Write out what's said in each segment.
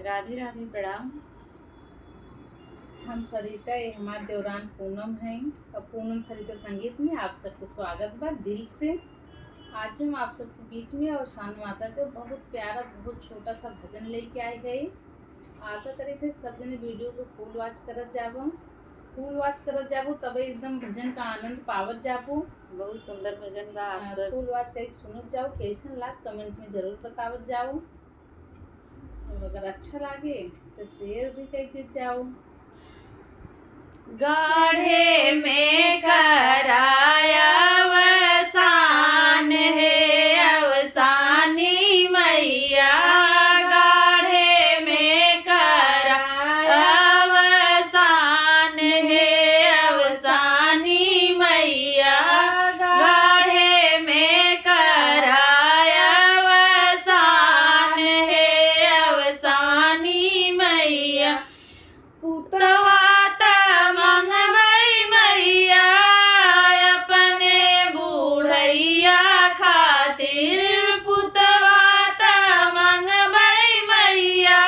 राधे राधे, प्रणाम। हम सरिता, ये हमारे देवरान पूनम हैं और पूनम सरिता संगीत में आप सबको स्वागत बा दिल से। आज हम आप सबके बीच में और शान माता का बहुत प्यारा बहुत छोटा सा भजन लेके आए गए। आशा करे थे सब जने वीडियो को फुल वॉच करत जाबो तबे एकदम भजन का आनंद पावत जाबो। बहुत सुंदर भजन बा। आप सब फुल वॉच करके सुनत जाओ, कैसन लाग कमेंट में जरूर बतावत जाओ और अगर अच्छा लागे तो शेयर भी करके जाओ। गाढ़े में कराया अवसान है, अवसानी मैया। गाढ़े में कराया अवसान है, अवसानी मैया। गाढ़े में कराया अवसान है, अवसानी मैया। पुतवा मंगबई मैया अपने बूढ़ैया खातिर। पुतवा मंगबई मैया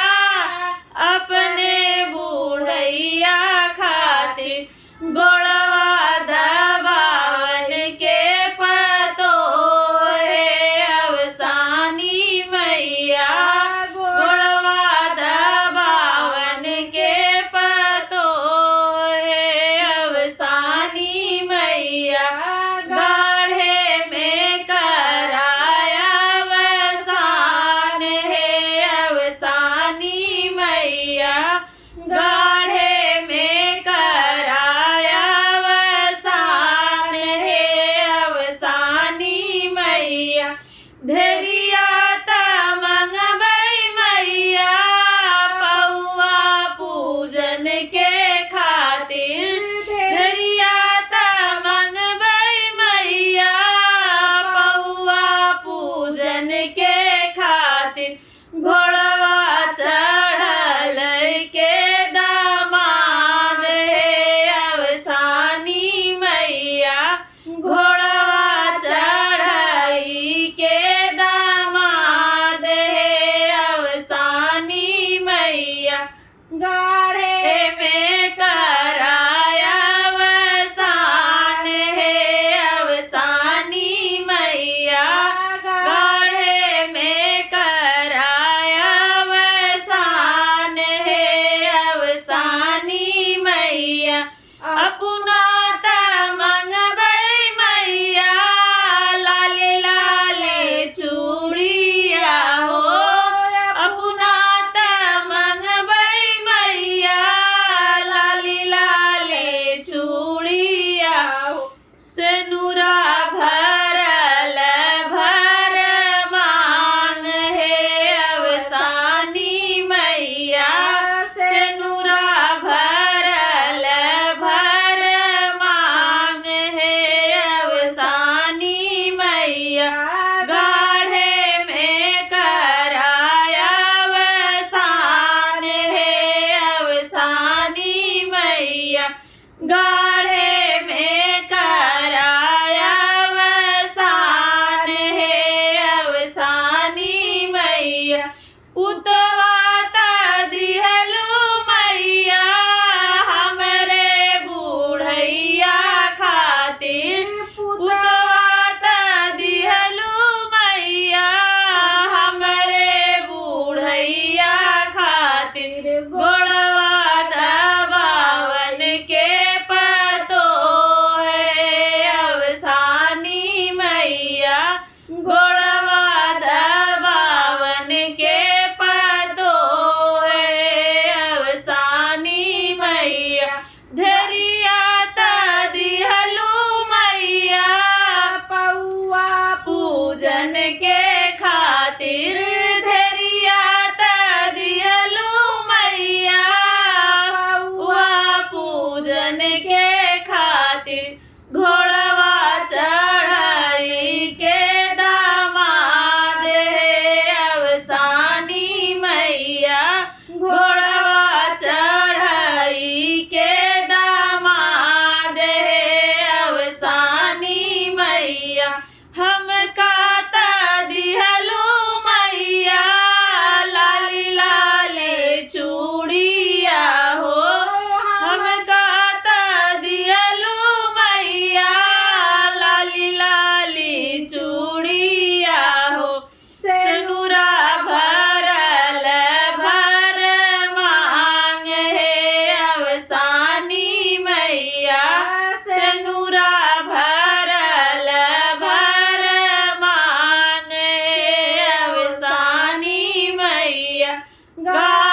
अपने बूढ़ैया खातिर। गोड़वा दबावन के पतो है, अवसानी मैया। गोड़वा दबावन के पतो है, अवसानी मैया। गाढ़े में कराया अवसान है, अवसानी मैया। गाढ़े में कराया अवसान है, अवसानी मैया। धैर्या मंगबई मैया पौआ पूजन के खातिर। धैर्या मंगबई मैया पौआ पूजन के खातिर। घोड़वा चढ़ल के दामाद है, अवसानी मैया। घोड़वा चढ़ाई के दामाद है, अवसानी मैया। गाढ़े में कराया अवसान है, अवसानी मैया। गाढ़े में कराया अवसान है, अवसानी मैया। अपना मंगबई मैया लाले लाले चूड़िया हो। अपना मंगबई मैया लाले लाले चूड़िया हो। सेनुरा भरल भर मांग है, अवसानी मैया। सेनुरा भरल भर मांग है, अवसानी मैया। गाढ़े में कराया अवसान है, अवसानी मैया। गाढ़े में कराया अवसान है, अवसानी मैया। पुतवा दिहलू मैया हमरे बूढ़ैया खातिर। पुतवा दिहलू मैया हमरे बूढ़ैया खातिर। गोड़वा दबावन के पतो है, अवसानी मैया। गोड़वा दबावन के पतो गा